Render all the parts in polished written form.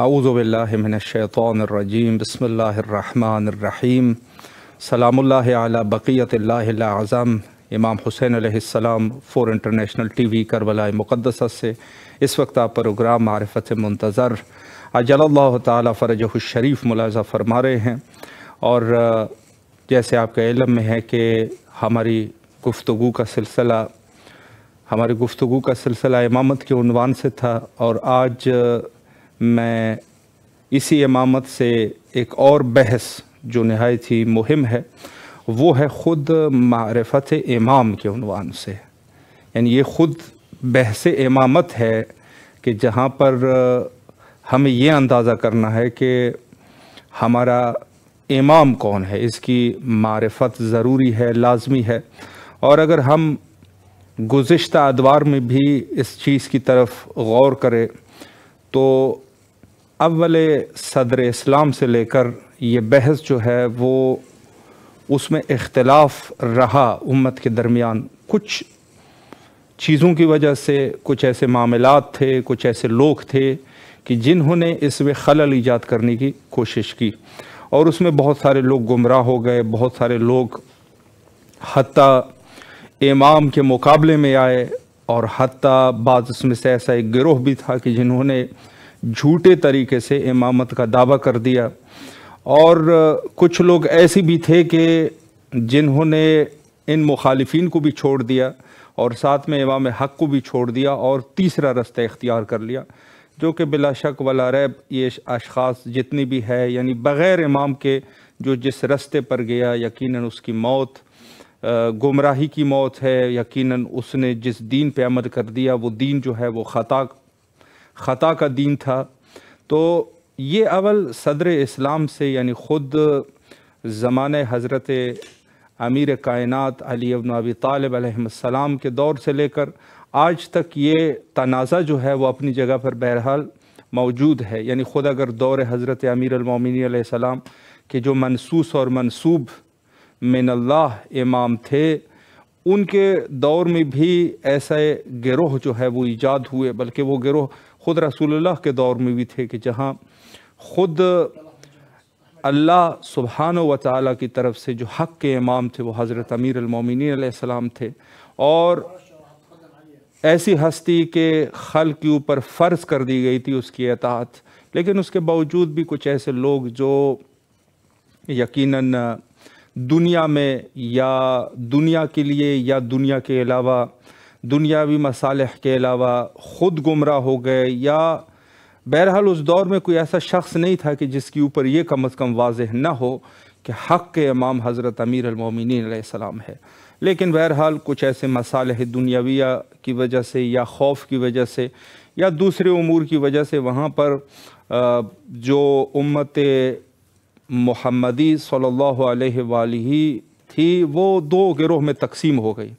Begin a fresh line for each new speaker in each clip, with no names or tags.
अऊज़ु बिल्लाहि मिनश्शैतानिर्रजीम बिस्मिल्लाहिर्रहमानिर्रहीम सलामुल्लाहि अला बक़ियतिल्लाहिल आज़म। इमाम हुसैन अलैहिस्सलाम फॉर इंटरनेशनल टीवी करबला मुक़द्दसा से इस वक्त आप प्रोग्राम मारिफ़त मुंतज़र अजलल्लाहु ताला फ़रजहु शरीफ मुलाज़ा फरमा रहे हैं। और जैसे आपके इल्म में है कि हमारी गुफ्तगू का सिलसिला इमामत के उन्वान से था, और आज मैं इसी इमामत से एक और बहस जो नहायत ही मुहिम है वो है ख़ुद मारिफ़त इमाम के उन्वान से। यानी ये ख़ुद बहस इमामत है कि जहाँ पर हमें ये अंदाज़ा करना है कि हमारा इमाम कौन है, इसकी मारिफ़त ज़रूरी है, लाज़मी है। और अगर हम गुज़िश्ता अदवार में भी इस चीज़ की तरफ गौर करें तो अव्वले सदर इस्लाम से लेकर ये बहस जो है वो उसमें इख्तिलाफ रहा उम्मत के दरमियान। कुछ चीज़ों की वजह से कुछ ऐसे मामलात थे, कुछ ऐसे लोग थे कि जिन्होंने इसमें खलल ईजाद करने की कोशिश की, और उसमें बहुत सारे लोग गुमराह हो गए। बहुत सारे लोग हत्ता इमाम के मुकाबले में आए, और हत्ता बाज़ इसमें से ऐसा एक गिरोह भी था कि जिन्होंने झूठे तरीके से इमामत का दावा कर दिया। और कुछ लोग ऐसे भी थे कि जिन्होंने इन मुखालिफिन को भी छोड़ दिया और साथ में इमाम हक़ को भी छोड़ दिया और तीसरा रास्ता इख्तियार कर लिया, जो कि बिला शक वला रैब ये अशख़ास जितनी भी है, यानी बग़ैर इमाम के जो जिस रास्ते पर गया यकीनन उसकी मौत गुमराही की मौत है। यकीनन उसने जिस दीन पे अमल कर दिया वो दीन जो है वो ख़ता का दीन था। तो ये अवल सदर इस्लाम से यानी ख़ुद ज़माने हज़रत अमीर कायनात अली इब्न अबी तालिब अलैहिस्सलाम के दौर से लेकर आज तक ये तनाज़ा जो है वो अपनी जगह पर बहरहाल मौजूद है। यानी ख़ुद अगर दौर हज़रत अमीर अल-मोमिनीन अलैहिस्सलाम के जो मनसूस और मनसूब मिनल्लाह इमाम थे, उनके दौर में भी ऐसे गिरोह जो है वो ईजाद हुए, बल्कि वो गिरोह ख़ुद रसूलुल्लाह के दौर में भी थे कि जहाँ ख़ुद अल्लाह सुब्हानहू व तआला की तरफ से जो हक़ के इमाम थे वो हज़रत अमीर अल-मोमिनीन अलैहिस्सलाम थे। और ऐसी हस्ती के खल्क़ के ऊपर फ़र्ज़ कर दी गई थी उसकी इताअत, लेकिन उसके बावजूद भी कुछ ऐसे लोग जो यकीनन दुनिया में या दुनिया के लिए या दुनिया के अलावा दुनियावी मसालिह के अलावा ख़ुद गुमराह हो गए, या बहरहाल उस दौर में कोई ऐसा शख्स नहीं था कि जिसके ऊपर ये कम अज़ कम वाज़ेह ना हो कि हक़ के इमाम हज़रत अमीर अल-मोमिनीन अलैहिस्सलाम है। लेकिन बहरहाल कुछ ऐसे मसालिह दुनियाविया की वजह से या खौफ की वजह से या दूसरे उमूर की वजह से वहाँ पर जो उम्मत मुहम्मदी सल्लल्लाहु अलैहि वालिही थी वो दो गिरोह में तकसीम हो गई।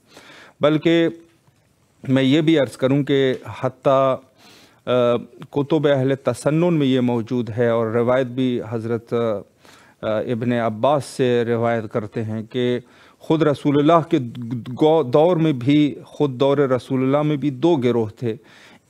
बल्कि मैं ये भी अर्ज़ करूँ कि हत्ता कुतुब अहले तसन्नुन में ये मौजूद है, और रिवायत भी हज़रत इब्न अब्बास से रिवायत करते हैं कि ख़ुद रसूलुल्लाह के दौर में भी, ख़ुद दौर रसूलुल्लाह में भी दो गिरोह थे।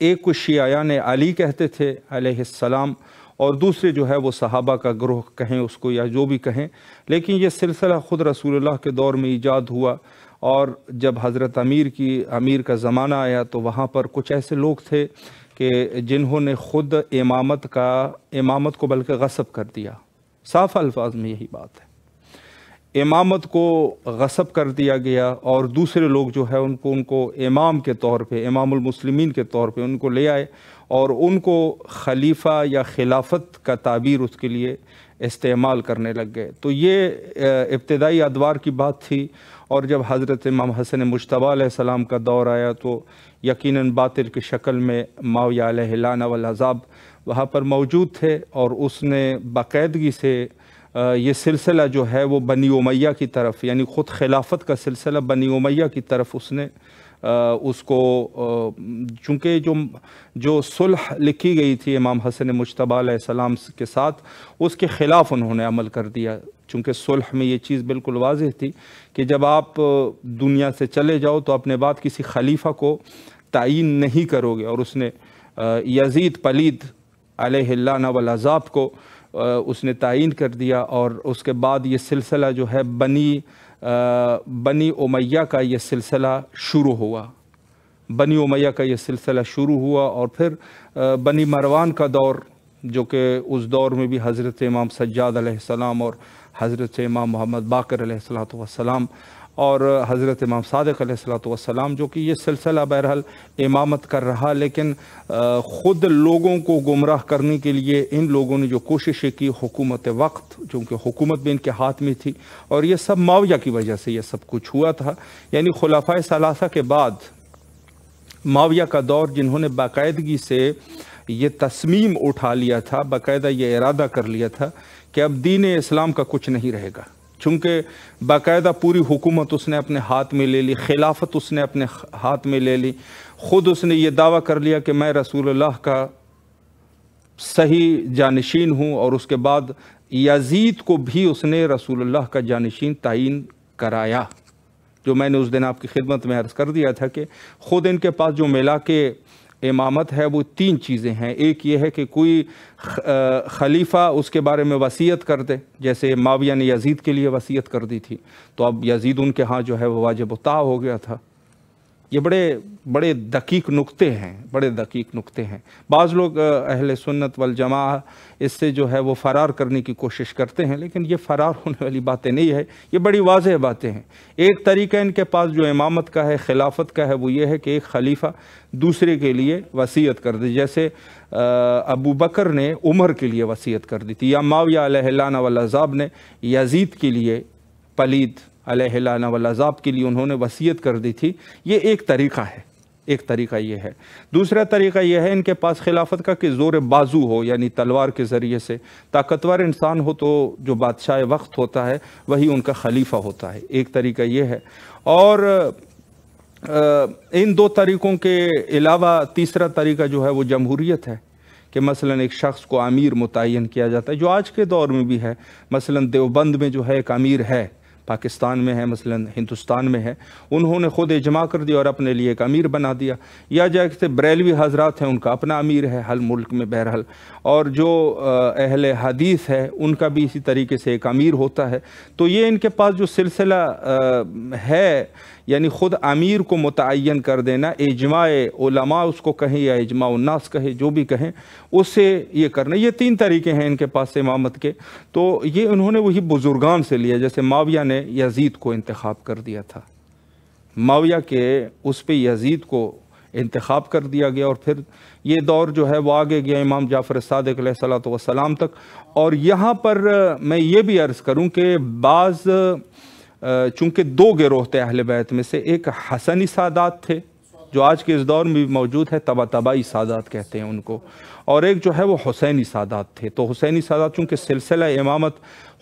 एक को शियायान अली कहते थे अलैहिस्सलाम, और दूसरे जो है वो सहाबा का गिरोह कहें उसको या जो भी कहें। लेकिन ये सिलसिला ख़ुद रसूलुल्लाह के दौर में ईजाद हुआ, और जब हज़रत अमीर का ज़माना आया तो वहाँ पर कुछ ऐसे लोग थे कि जिन्होंने ख़ुद इमामत को बल्कि गस्ब कर दिया। साफ अल्फाज में यही बात है, इमामत को गस्ब कर दिया गया, और दूसरे लोग जो है उनको इमाम के तौर पे, इमामुल मुस्लिमीन के तौर पे उनको ले आए और उनको खलीफा या खिलाफत का ताबीर उसके लिए इस्तेमाल करने लग गए। तो ये इब्तिदाई अदवार की बात थी। और जब हज़रत इमाम हसन मुज्तबा अलैहिस्सलाम का दौर आया तो यकीनन बातिल की शक्ल में माविया अलैहि लाना वल अज़ाब वहाँ पर मौजूद थे, और उसने बाकायदगी से ये सिलसिला जो है वो बनी उमैया की तरफ, यानी ख़ुद खिलाफत का सिलसिला बनी उमैया की तरफ उसने उसको, चूँकि जो सुलह लिखी गई थी इमाम हसन मुज्तबा अलैहिस्सलाम के साथ, उसके ख़िलाफ़ उन्होंने अमल कर दिया। चूँकि सुलह में ये चीज़ बिल्कुल वाज़ेह थी कि जब आप दुनिया से चले जाओ तो अपने बाद किसी खलीफा को तायीन नहीं करोगे, और उसने यजीद पलीद علیہ اللعنہ والعذاب کو اس نے تعین کر دیا، اور اس کے بعد یہ سلسلہ جو ہے بنی امیہ کا یہ سلسلہ شروع ہوا، بنی امیہ کا یہ سلسلہ شروع ہوا، اور پھر بنی مروان کا دور، جو کہ اس دور میں بھی حضرت امام سجاد علیہ السلام اور حضرت امام محمد باقر علیہ السلام اور حضرت امام صادق علیہ السلام، جو کہ یہ سلسلہ بہرحال امامت کر رہا، لیکن خود لوگوں کو گمراہ کرنے کے لیے ان لوگوں نے جو کوششیں کی، حکومت وقت، چونکہ حکومت بھی ان کے ہاتھ میں تھی، اور یہ سب معاویہ کی وجہ سے یہ سب کچھ ہوا تھا۔ یعنی خلفائے ثلاثہ کے بعد معاویہ کا دور، جنہوں نے باقاعدگی سے یہ تصمیم اٹھا لیا تھا، باقاعدہ یہ ارادہ کر لیا تھا کہ اب دین اسلام کا کچھ نہیں رہے گا، چونکہ باقاعدہ پوری حکومت اس نے اپنے ہاتھ میں لے لی، خلافت اس نے اپنے ہاتھ میں لے لی، خود اس نے یہ دعویٰ کر لیا کہ میں رسول اللہ کا صحیح جانشین ہوں، اور اس کے بعد یزید کو بھی اس نے رسول اللہ کا جانشین تعین کرایا، جو میں نے اس دن آپ کی خدمت میں عرض کر دیا تھا کہ خود ان کے پاس جو ملا کے امامت ہے وہ تین چیزیں ہیں۔ ایک یہ ہے کہ کوئی خلیفہ اس کے بارے میں وصیت کر دے، جیسے معاویہ نے یزید کے لیے وصیت کر دی تھی، تو اب یزید ان کے ہاں جو ہے وہ واجب الطاعہ ہو گیا تھا۔ یہ بڑے دقیق نکتے ہیں، بڑے دقیق نکتے ہیں۔ بعض لوگ اہل سنت والجماعہ اس سے جو ہے وہ فرار کرنے کی کوشش کرتے ہیں، لیکن یہ فرار ہونے والی باتیں نہیں ہے، یہ بڑی واضح باتیں ہیں۔ ایک طریقہ ان کے پاس جو امامت کا ہے، خلافت کا ہے، وہ یہ ہے کہ ایک خلیفہ دوسرے کے لیے وصیت کر دے، جیسے ابو بکر نے عمر کے لیے وصیت کر دی تھی، یا معاویہ علیہ اللعنہ والعذاب نے یزید کے لیے، پلید علیہ اللعنہ والعذاب کے لیے انہوں نے وصیت کر دی تھی۔ یہ ایک طریقہ ہے، ایک طریقہ یہ ہے۔ دوسرا طریقہ یہ ہے ان کے پاس خلافت کا کہ زور بازو ہو، یعنی تلوار کے ذریعے سے طاقتور انسان ہو تو جو بادشاہ وقت ہوتا ہے وہی ان کا خلیفہ ہوتا ہے، ایک طریقہ یہ ہے۔ اور ان دو طریقوں کے علاوہ تیسرا طریقہ جو ہے وہ جمہوریت ہے، کہ مثلا ایک شخص کو امیر متعین کیا جاتا ہے، جو آج کے دور میں بھی ہے۔ مثلا دیوبند میں جو ہے ایک امیر ہے، پاکستان میں ہے، مثلا ہندوستان میں ہے، انہوں نے خود اجماع کر دیا اور اپنے لیے ایک امیر بنا دیا۔ یا جیسے بریلوی حضرات ہیں، ان کا اپنا امیر ہے ہر ملک میں بہرحال، اور جو اہل حدیث ہے ان کا بھی اسی طریقے سے ایک امیر ہوتا ہے۔ تو یہ ان کے پاس جو سلسلہ ہے، یعنی خود امیر کو متعین کر دینا، اجماع علماء اس کو کہیں یا اجماع الناس کہیں، جو بھی کہیں، اس سے یہ کرنا، یہ تین طریقے ہیں ان کے پاس امامت کے۔ تو یہ انہوں نے وہی بزرگان سے لیا، جیسے معاویہ نے یزید کو انتخاب کر دیا تھا، معاویہ کے اس پہ یزید کو انتخاب کر دیا گیا، اور پھر یہ دور جو ہے وہ آگے گیا امام جعفر صادق علیہ السلام تک۔ اور یہاں پر میں یہ بھی عرض کروں کہ بعض چونکہ دو گروہ تھے اہل بیت میں سے، ایک حسنی سادات تھے جو آج کے اس دور میں بھی موجود ہے، طبائی سادات کہتے ہیں ان کو، اور ایک جو ہے وہ حسینی سادات تھے۔ تو حسینی سادات چونکہ سلسلہ امامت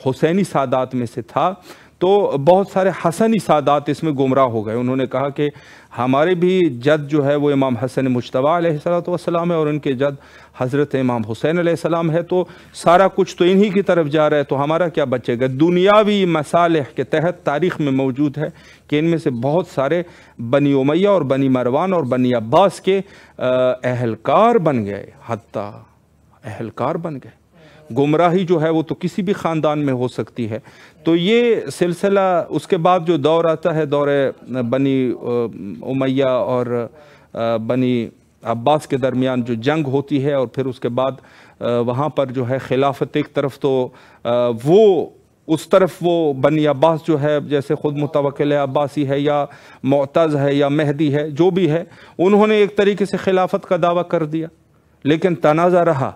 حسینی سادات میں سے تھا، تو بہت سارے حسنی سادات اس میں گمراہ ہو گئے۔ انہوں نے کہا کہ ہمارے بھی جد جو ہے وہ امام حسن مجتبیٰ علیہ السلام ہے، اور ان کے جد حضرت امام حسین علیہ السلام ہے، تو سارا کچھ تو انہی کی طرف جا رہا ہے، تو ہمارا کیا بچے گا؟ دنیاوی مصالح کے تحت تاریخ میں موجود ہے کہ ان میں سے بہت سارے بنی امیہ اور بنی مروان اور بنی عباس کے اہلکار بن گئے، حتیٰ اہلکار بن گئے۔ گمراہی جو ہے وہ تو کسی بھی خاندان میں ہو سکتی ہے۔ تو یہ سلسلہ، اس کے بعد جو دور آتا ہے، دور بنی امیہ اور بنی عباس کے درمیان جو جنگ ہوتی ہے، اور پھر اس کے بعد وہاں پر جو ہے خلافت ایک طرف، تو وہ اس طرف وہ بنی عباس جو ہے، جیسے خود متوکل عباسی ہے یا معتز ہے یا مہدی ہے، جو بھی ہے، انہوں نے ایک طریقے سے خلافت کا دعویٰ کر دیا، لیکن تنازع رہا،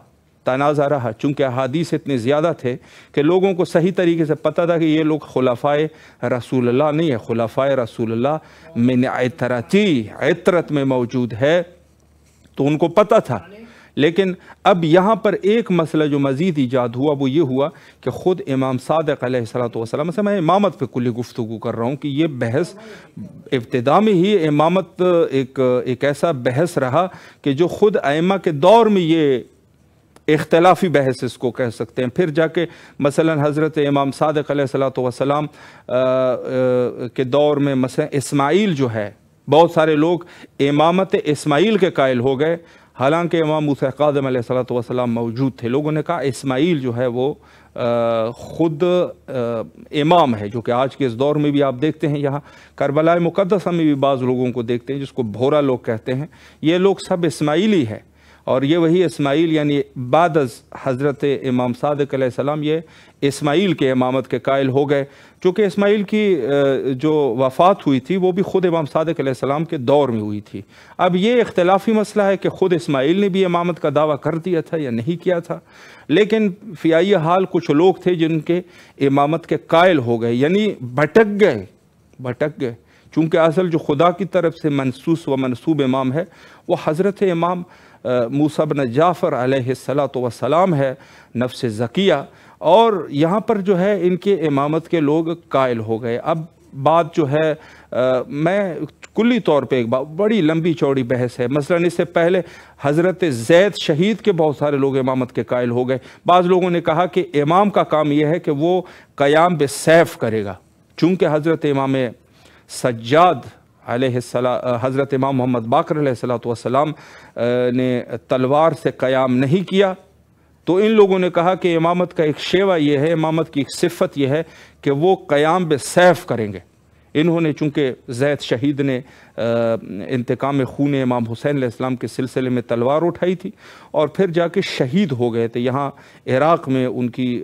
چونکہ احادیث اتنے زیادہ تھے کہ لوگوں کو صحیح طریقے سے پتہ تھا کہ یہ لوگ خلفائے رسول اللہ نہیں ہے، خلفائے رسول اللہ من عطرت میں موجود ہے، تو ان کو پتہ تھا۔ لیکن اب یہاں پر ایک مسئلہ جو مزید ایجاد ہوا، وہ یہ ہوا کہ خود امام صادق علیہ السلام سے، میں امامت پہ کلی گفتگو کر رہا ہوں کہ یہ بحث ابتدا میں ہی امامت ایک ایسا بحث رہا کہ جو خود ائمہ کے دور میں یہ اختلافی بحث اس کو کہہ سکتے ہیں۔ پھر جا کے مثلا حضرت امام صادق علیہ السلام کے دور میں مثلا اسماعیل جو ہے، بہت سارے لوگ امامت اسماعیل کے قائل ہو گئے، हालांकि इमाम मूसा काज़िम अलैहिस्सलाम मौजूद थे। लोगों ने कहा इस्माइल जो है वो ख़ुद इमाम है, जो कि आज के इस दौर में भी आप देखते हैं। यहाँ करबला मुक़द्दसा में भी बाज़ लोगों को देखते हैं जिसको भोरा लोग कहते हैं, ये लोग सब इस्माइली है। और ये वही इस्माइल यानी बाद हज़रत इमाम सादिक़ अलैहिस्सलाम ये इस्माइल के इमामत के कायल हो गए। चूँकि इस्माइल की जो वफ़ात हुई थी वो भी ख़ुद इमाम सादिक़ अलैहिस्सलाम के दौर में हुई थी। अब ये इख्तिलाफ़ी मसला है कि ख़ुद इस्माइल ने भी इमामत का दावा कर दिया था या नहीं किया था, लेकिन फ़ी हाल कुछ लोग थे जिनके इमामत के कायल हो गए, यानी भटक गए। चूँकि असल जो खुदा की तरफ से मनसूस व मनसूब इमाम है वो हज़रत इमाम मूसा बिन जाफ़र अलैहिस्सलातु वस्सलाम है, नफ्स ज़किया। और यहाँ पर जो है इनके इमामत के लोग कायल हो गए। अब बात जो है मैं कुल्ली तौर पे एक बड़ी लंबी चौड़ी बहस है। मसलन इससे पहले हज़रत ज़ैद शहीद के बहुत सारे लोग इमामत के कायल हो गए। बाज़ लोगों ने कहा कि इमाम का काम यह है कि वो क़याम बिस्सैफ़ करेगा। चूँकि हज़रत इमाम सज्जाद हज़रत इमाम मोहम्मद बाक़र अलैहिस्सलाम ने तलवार से क़याम नहीं किया, तो इन लोगों ने कहा कि इमामत का एक शेवा ये है, इमामत की एक सिफ़त यह है कि वो क़याम बिस्सैफ़ करेंगे। इन्होंने चूँकि ज़ैद शहीद ने इंतकाम खून इमाम हुसैन अलैहिस्सलाम के सिलसिले में तलवार उठाई थी और फिर जाके शहीद हो गए थे। यहाँ इराक़ में उनकी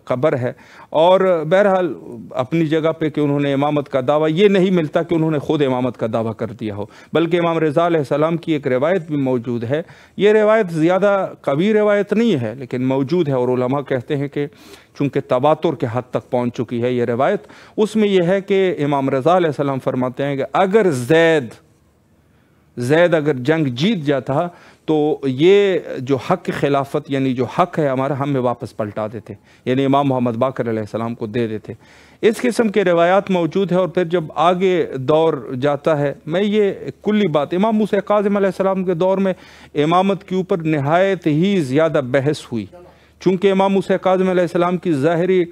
कब्र है। और बहरहाल अपनी जगह पे कि उन्होंने इमामत का दावा, ये नहीं मिलता कि उन्होंने ख़ुद इमामत का दावा कर दिया हो, बल्कि इमाम रज़ा अलैहिस्सलाम की एक रिवायत भी मौजूद है। ये रिवायत ज़्यादा कवी रिवायत नहीं है लेकिन मौजूद है, और उलमा कहते हैं कि चूँकि तवातुर के हद तक पहुँच चुकी है ये रिवायत। उसमें यह है कि इमाम रज़ा अलैहिस्सलाम फरमाते हैं कि अगर ज़ैद अगर जंग जीत जाता तो ये जो हक़ खिलाफत यानी जो हक़ है हमारा, हमें वापस पलटा देते, यानी इमाम मोहम्मद बाक़र अलैहिस्सलाम को दे देते। इस किस्म के रिवायात मौजूद है। और फिर जब आगे दौर जाता है, मैं ये कुल्ली बात, इमाम मूसा काज़िम अलैहिस्सलाम के दौर में इमामत के ऊपर नहायत ही ज़्यादा बहस हुई। चूँकि इमाम मूसा काज़िम अलैहिस्सलाम की ज़ाहिरी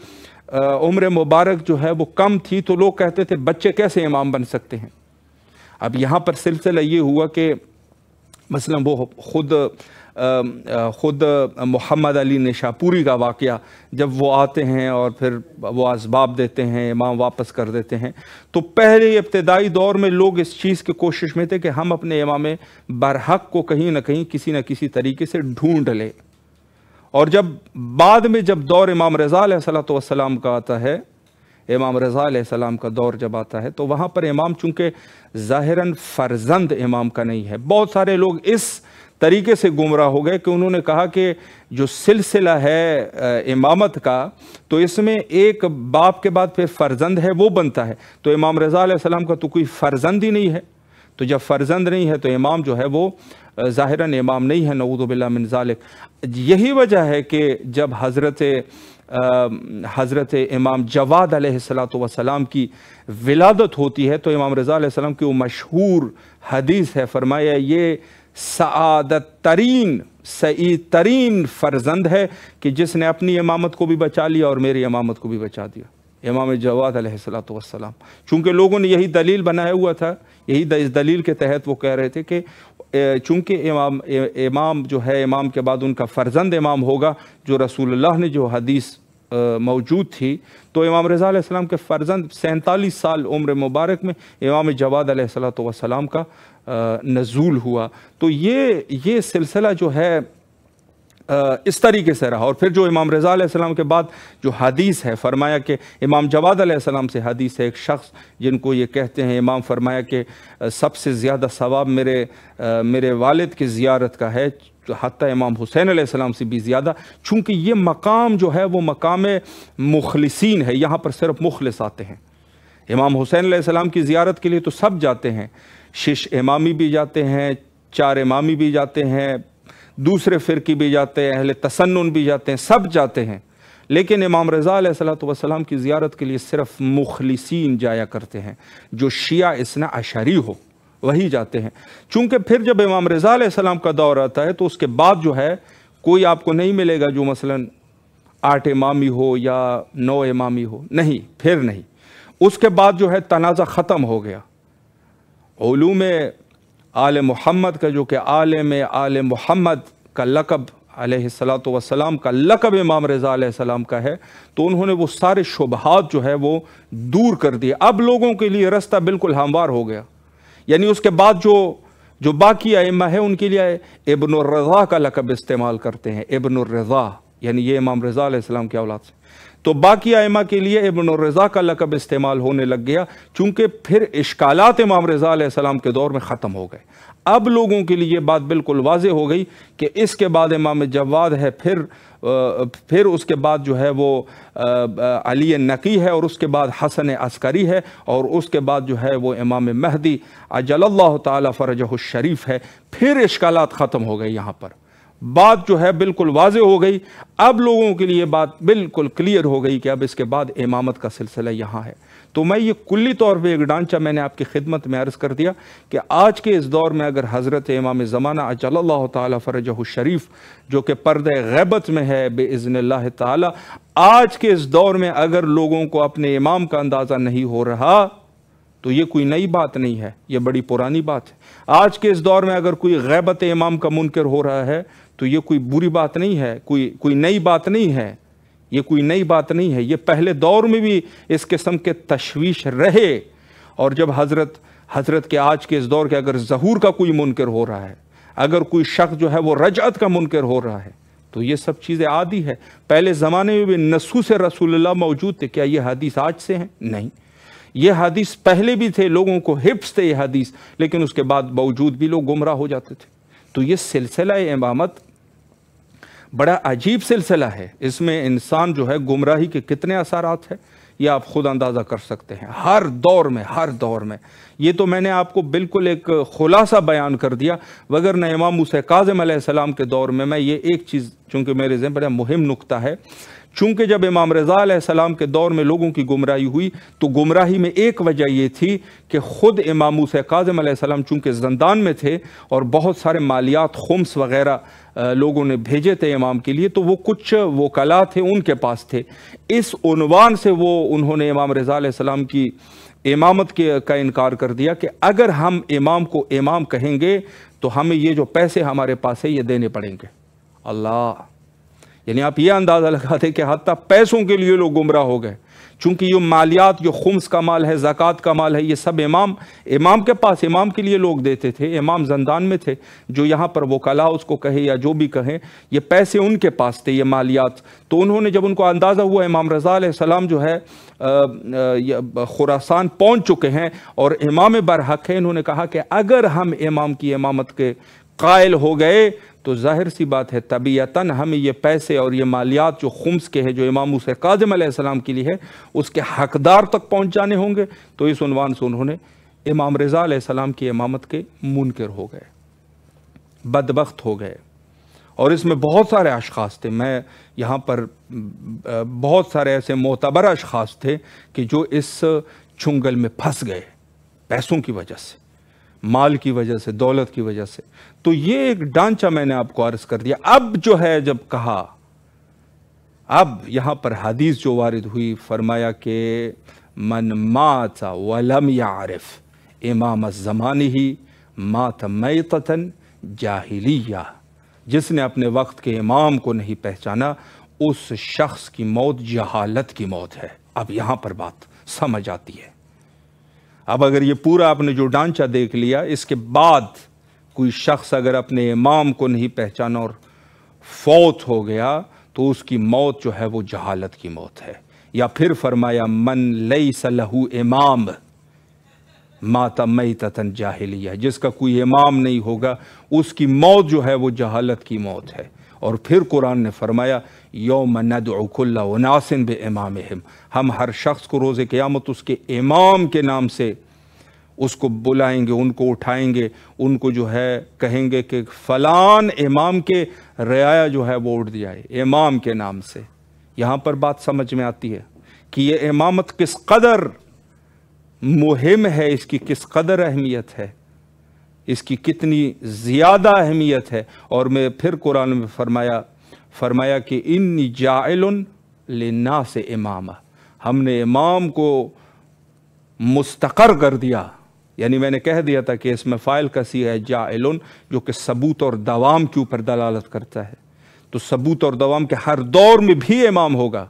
उम्र मुबारक जो है वो कम थी, तो लोग कहते थे बच्चे कैसे इमाम बन सकते हैं। अब यहाँ पर सिलसिला ये हुआ कि मसलन वो ख़ुद मोहम्मद अली निशापुरी का वाक़या, जब वो आते हैं और फिर वो असबाब देते हैं, इमाम वापस कर देते हैं, तो पहले इब्तदाई दौर में लोग इस चीज़ की कोशिश में थे कि हम अपने इमाम बरहक को कहीं ना कहीं किसी न किसी तरीके से ढूंढ लें। और जब बाद में जब दौर इमाम रज़ा अलैहिस्सलाम का आता है, इमाम रज़ा अलैहिस्सलाम का दौर जब आता है, तो वहाँ पर इमाम चूँकि ज़ाहिरन फ़र्जंद इमाम का नहीं है। बहुत सारे लोग इस तरीके से गुमराह हो गए कि उन्होंने कहा कि जो सिलसिला है इमामत का, तो इसमें एक बाप के बाद फिर फ़र्जंद है वो बनता है, तो इमाम रज़ा अलैहिस्सलाम का तो कोई फ़र्जंद ही नहीं है। तो जब फ़र्जंद नहीं है तो इमाम जो है वो ज़ाहिरन इमाम नहीं है, नऊज़ु बिल्लाह मिन ज़ालिक। यही वजह है कि जब हज़रत इमाम जवाद अलैहिस्सलातु वस्सलाम की विलादत होती है, तो इमाम रज़ा अलैहिस्सलाम की वो मशहूर हदीस है, फरमाया ये सआदत सईद तरीन फ़र्जंद है कि जिसने अपनी इमामत को भी बचा लिया और मेरी इमामत को भी बचा दिया, इमाम जवाद अलैहिस्सलातु वस्सलाम। चूँकि लोगों ने यही दलील बनाया हुआ था, इस दलील के तहत वो कह रहे थे कि चूँकि इमाम जो है, इमाम के बाद उनका फ़र्जंद इमाम होगा, जो रसूलुल्लाह ने जो हदीस मौजूद थी, तो इमाम रज़ा अलैहिस्सलाम के फ़र्जंद 47 साल उम्र मुबारक में इमाम जवाद अलैहिस्सलातु वस्सलाम का नज़ूल हुआ। तो ये सिलसिला जो है इस तरीके से रहा। और फिर जो इमाम रज़ा अलैहिस्सलाम के बाद जो हदीस है, फरमाया कि इमाम जवाद अलैहिस्सलाम से हदीस है, एक शख्स जिनको ये कहते हैं इमाम, फरमाया कि सबसे ज़्यादा सवाब मेरे वालिद की ज़ियारत का है, हत्ता इमाम हुसैन अलैहिस्सलाम से भी ज़्यादा। चूँकि ये मकाम जो है वो मकाम मुखलिसीन है, यहाँ पर सिर्फ मुखलिस आते हैं। इमाम हुसैन अलैहिस्सलाम की ज़ियारत के लिए तो सब जाते हैं, शिश इमामी भी जाते हैं, चार इमामी भी जाते हैं, दूसरे फ़िरकी भी जाते हैं, अहले तसन्नुन भी जाते हैं, सब जाते हैं। लेकिन इमाम रज़ा अलैहिस्सलातु वस्सलाम की ज़ियारत के लिए सिर्फ मुखलिसीन जाया करते हैं, जो शिया इस्ना अशरी हो वही जाते हैं। चूँकि फिर जब इमाम रज़ा अलैहिस्सलाम का दौर आता है तो उसके बाद जो है कोई आपको नहीं मिलेगा जो मसलन 8 इमामी हो या 9 इमामी हो, नहीं, फिर नहीं। उसके बाद जो है तनाज़ा ख़त्म हो गया। उलूम आल मोहम्मद का, जो कि आल मोहम्मद का लक़ब अलैहिस्सलातु वस्सलाम का लक़ब इमाम रज़ा अलैहिस्सलाम का है, तो उन्होंने वो सारे शुबहात जो है वो दूर कर दिए। अब लोगों के लिए रास्ता बिल्कुल हमवार हो गया। यानी उसके बाद जो बाकी अइम्मा है उनके लिए इब्नुर रज़ा का लक़ब इस्तेमाल करते हैं, इब्नुर रज़ा, यानी ये इमाम रज़ा अलैहिस्सलाम की औलाद से। तो बाकी अइम्मा के लिए इब्नुर रज़ा का लक़ब इस्तेमाल होने लग गया, चूंकि फिर इश्कालात इमाम रज़ा अलैहिस्सलाम के दौर में ख़त्म हो गए। अब लोगों के लिए ये बात बिल्कुल वाज़ेह हो गई कि इसके बाद इमाम जवाद है, फिर उसके बाद जो है वो अली नकी है, और उसके बाद हसन अस्करी है, और उसके बाद जो है वो इमाम महदी अजलल्लाहु ताला फरजहु शरीफ है। फिर इश्कालात ख़त्म हो गए। यहाँ पर बात जो है बिल्कुल वाज़ेह हो गई। अब लोगों के लिए बात बिल्कुल क्लियर हो गई कि अब इसके बाद इमामत का सिलसिला यहाँ है। तो मैं ये कुल्ली तौर पे एक ढांचा मैंने आपकी खिदमत में अर्ज़ कर दिया कि आज के इस दौर में अगर हज़रत इमाम ज़माना अजलल्लाहु ताला फरजहु शरीफ, जो कि पर्दे ग़ैबत में है बिइज़्निल्लाह ताला, आज के इस दौर में अगर लोगों को अपने इमाम का अंदाज़ा नहीं हो रहा तो ये कोई नई बात नहीं है, ये बड़ी पुरानी बात है। आज के इस दौर में अगर कोई ग़ैबत इमाम का मुनकर हो रहा है तो ये कोई बुरी बात नहीं है, कोई नई बात नहीं है, ये कोई नई बात नहीं है। ये पहले दौर में भी इस किस्म के तशवीश रहे, और जब हज़रत के आज के इस दौर के अगर ज़हूर का कोई मुनकर हो रहा है, अगर कोई शख्स जो है वो रजअत का मुनकर हो रहा है, तो ये सब चीज़ें आदि है। पहले ज़माने में भी नसूस रसूलुल्लाह मौजूद थे। क्या ये हदीस आज से हैं? नहीं, ये हदीस पहले भी थे, लोगों को हिफ्ज़ थे ये हदीस, लेकिन उसके बाद बावजूद भी लोग गुमराह हो जाते थे। तो ये सिलसिला इमामत बड़ा अजीब सिलसिला है। इसमें इंसान जो है गुमराही के कितने असरात हैं ये आप खुद अंदाज़ा कर सकते हैं। हर दौर में ये तो मैंने आपको बिल्कुल एक खुलासा बयान कर दिया, वगरना इमाम मूसा काज़िम अलैहिस्सलाम के दौर में मैं ये एक चीज़, चूँकि मेरे ज़हन बड़ा मुहिम नुक्ता है, चूँकि जब इमाम रज़ा अलैहिस्सलाम के दौर में लोगों की गुमराही हुई तो गुमराही में एक वजह ये थी कि ख़ुद इमाम मूसा काज़िम अलैहिस्सलाम चूँकि ज़ंदान में थे और बहुत सारे मालियात खुम्स वग़ैरह लोगों ने भेजे थे इमाम के लिए, तो वो कुछ वकला थे उनके पास थे। इस उन्वान से उन्होंने इमाम रज़ा अलैहिस्सलाम की इमामत का इनकार कर दिया कि अगर हम इमाम को इमाम कहेंगे तो हमें ये जो पैसे हमारे पास है ये देने पड़ेंगे। अल्लाह, यानी आप ये अंदाज़ा लगा दें कि हत्ता पैसों के लिए लोग गुमराह हो गए, चूँकि ये मालियात जो खुम्स का माल है, ज़कात का माल है, ये सब इमाम के पास, इमाम के लिए लोग देते थे। इमाम ज़ंदान में थे, जो यहाँ पर वकला उसको कहे या जो भी कहें, ये पैसे उनके पास थे, ये मालियात। तो उन्होंने जब उनको अंदाज़ा हुआ इमाम रज़ा अलैहिस्सलाम जो है खुरासान पहुँच चुके हैं और इमाम बरहक है, इन्होंने कहा कि अगर हम इमाम की इमामत के कायल हो गए तो जाहिर सी बात है तबीयतन हमें ये पैसे और ये मालियात जो खुम्स के हैं, जो इमाम मूसा काज़िम अलैहिस्सलाम के लिए है, उसके हकदार तक पहुँच जाने होंगे। तो इस उन्वान से उन्होंने इमाम रज़ा अलैहिस्सलाम की इमामत के मुनकर हो गए, बदबख्त हो गए। और इसमें बहुत सारे अशख़ास थे, मैं यहाँ पर बहुत सारे ऐसे मोतबर अशख़ास थे कि जो इस चुंगल में फंस गए पैसों की वजह से, माल की वजह से, दौलत की वजह से। तो ये एक ढांचा मैंने आपको अर्ज कर दिया। अब जो है, जब कहा, अब यहाँ पर हदीस जो वारिद हुई, फरमाया कि मन माता वलम यारिफ इमाम ज़मानिही मात मैततन जाहिलिया, जिसने अपने वक्त के इमाम को नहीं पहचाना उस शख्स की मौत जहालत की मौत है। अब यहाँ पर बात समझ आती है। अब अगर ये पूरा आपने जो ढांचा देख लिया, इसके बाद कोई शख्स अगर अपने इमाम को नहीं पहचाना और फौत हो गया तो उसकी मौत जो है वो जहालत की मौत है। या फिर फरमाया मन लैसा लहू इमाम माता मैततन जाहिलिया, जिसका कोई इमाम नहीं होगा उसकी मौत जो है वो जहालत की मौत है। और फिर कुरान ने फरमाया यौम नदउ कुल्ला उनासिन बिइमामिहिम, हम हर शख्स को रोज़े क़यामत उसके इमाम के नाम से उसको बुलाएंगे, उनको उठाएंगे, उनको जो है कहेंगे कि फ़लान इमाम के रियाया जो है वो उठ जाए इमाम के नाम से। यहाँ पर बात समझ में आती है कि ये इमामत किस कदर मुहिम है, इसकी किस कदर अहमियत है, इसकी कितनी ज़्यादा अहमियत है। और मैं फिर कुरान में फरमाया कि इन्नी जाइलुन लिन्नास इमामा, हमने इमाम को मुस्तकर कर दिया یعنی میں نے کہہ دیا تھا کہ اس میں فاعل کا صیغہ ہے جاعلن، جو کہ ثبوت اور دوام کے اوپر دلالت کرتا ہے۔ تو ثبوت اور دوام کے ہر دور میں بھی امام ہوگا،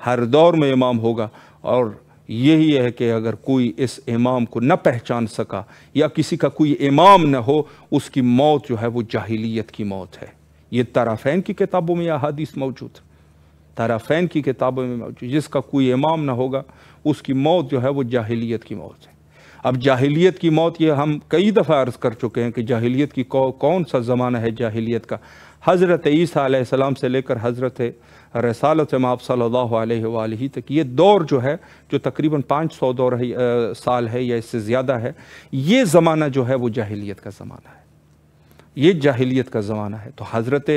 ہر دور میں امام ہوگا۔ اور یہی ہے کہ اگر کوئی اس امام کو نہ پہچان سکا یا کسی کا کوئی امام نہ ہو، اس کی موت جو ہے وہ جاہلیت کی موت ہے۔ یہ طرفین کی کتابوں میں احادیث موجود، طرفین کی کتابوں میں موجود، جس کا کوئی امام نہ ہوگا اس کی موت جو ہے وہ جاہلیت کی موت ہے۔ اب جاہلیت کی موت، یہ ہم کئی دفعہ عرض کر چکے ہیں کہ جاہلیت کی کون سا زمانہ ہے جاہلیت کا؟ حضرت عیسیٰ علیہ السلام سے لے کر حضرت رسالت مآب صلی اللہ علیہ وآلہ تک، یہ دور جو ہے، جو تقریباً 500 سال ہے یا اس سے زیادہ ہے، یہ زمانہ جو ہے وہ جاہلیت کا زمانہ ہے، یہ جاہلیت کا زمانہ ہے۔ تو حضرت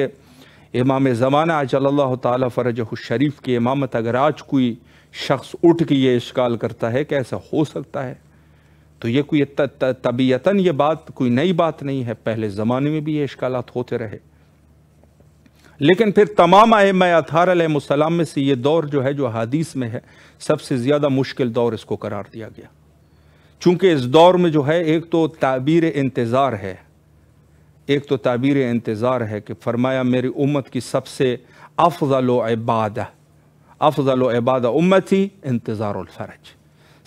امام زمانہ عجل اللہ تعالیٰ فرجہ الشریف کی امامت اگر آج کوئی شخص اٹھ کے یہ اشکال کرتا ہے کہ ایسا ہو سکتا ہے، تو یہ کوئی طبیعتاً یہ بات کوئی نئی بات نہیں ہے، پہلے زمانے میں بھی یہ اشکالات ہوتے رہے۔ لیکن پھر تمام ائمہ اطہار علیہ السلام میں سے یہ دور جو ہے، جو حدیث میں ہے، سب سے زیادہ مشکل دور اس کو قرار دیا گیا، چونکہ اس دور میں جو ہے ایک تو تعبیر انتظار ہے، ایک تو تعبیر انتظار ہے کہ فرمایا میری امت کی سب سے افضل عبادہ امتی انتظار الفرج،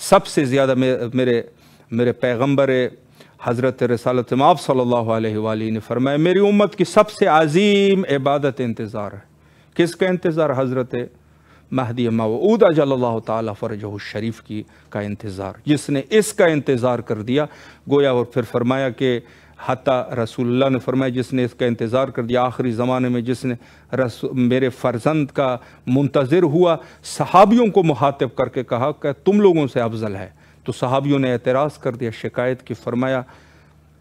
سب سے زیادہ میرے پیغمبر حضرت رسالت مآب صلی اللہ علیہ وآلہ نے فرمایا میری امت کی سب سے عظیم عبادت انتظار ہے۔ کس کا انتظار؟ حضرت مہدی موعود اجل اللہ تعالیٰ فرجہ الشریف کا انتظار۔ جس نے اس کا انتظار کر دیا گویا، اور پھر فرمایا کہ حتیٰ رسول اللہ نے فرمایا جس نے اس کا انتظار کر دیا آخری زمانے میں، جس نے میرے فرزند کا منتظر ہوا، صحابیوں کو مخاطب کر کے کہا کہ تم لوگوں سے افضل ہے۔ تو صحابیوں نے اعتراض کر دیا، شکایت کی، فرمایا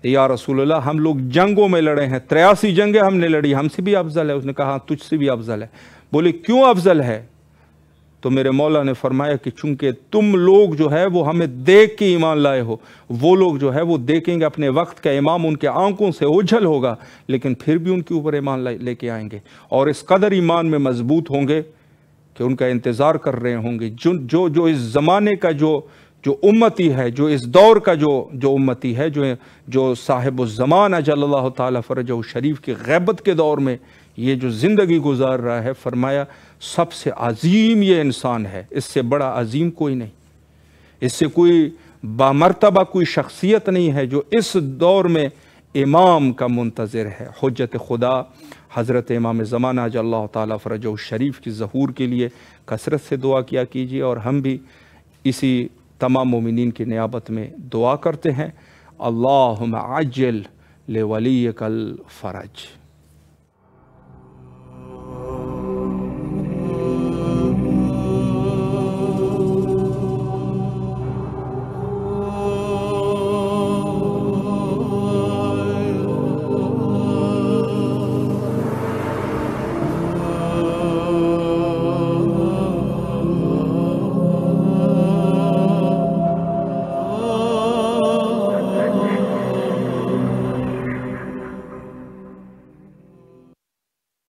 یا رسول اللہ ہم لوگ جنگوں میں لڑے ہیں، 83 جنگیں ہم نے لڑی، ہم سے بھی افضل ہے؟ اس نے کہا تجھ سے بھی افضل ہے۔ بولے کیوں افضل ہے؟ تو میرے مولا نے فرمایا کہ چونکہ تم لوگ جو ہے وہ ہمیں دیکھ کے ایمان لائے ہو، وہ لوگ جو ہے وہ دیکھیں گے اپنے وقت کا امام، ان کے آنکھوں سے اوجھل ہوگا، لیکن پھر بھی ان کے اوپر ایمان لے کے آئیں گے، اور اس قدر ایمان میں مضبوط ہوں گے کہ ان کا انتظار کر رہے ہوں گے۔ جو اس زمانے کا جو امتی ہے، جو اس دور کا جو امتی ہے، جو صاحب الزمان اجل اللہ تعالیٰ فرجہ الشریف کی غیبت کے دور میں یہ جو زندگی گزار رہا ہے، فرمایا سب سے عظیم یہ انسان ہے، اس سے بڑا عظیم کوئی نہیں، اس سے کوئی بامرتبہ کوئی شخصیت نہیں ہے جو اس دور میں امام کا منتظر ہے۔ حجت خدا حضرت امام زمانہ اجل اللہ تعالیٰ فرجہ الشریف کی ظہور کے لیے کثرت سے دعا کیا کیجیے، اور ہم بھی اسی تمام مومنین کی نیابت میں دعا کرتے ہیں، اللہم عجل لولیک الفرج۔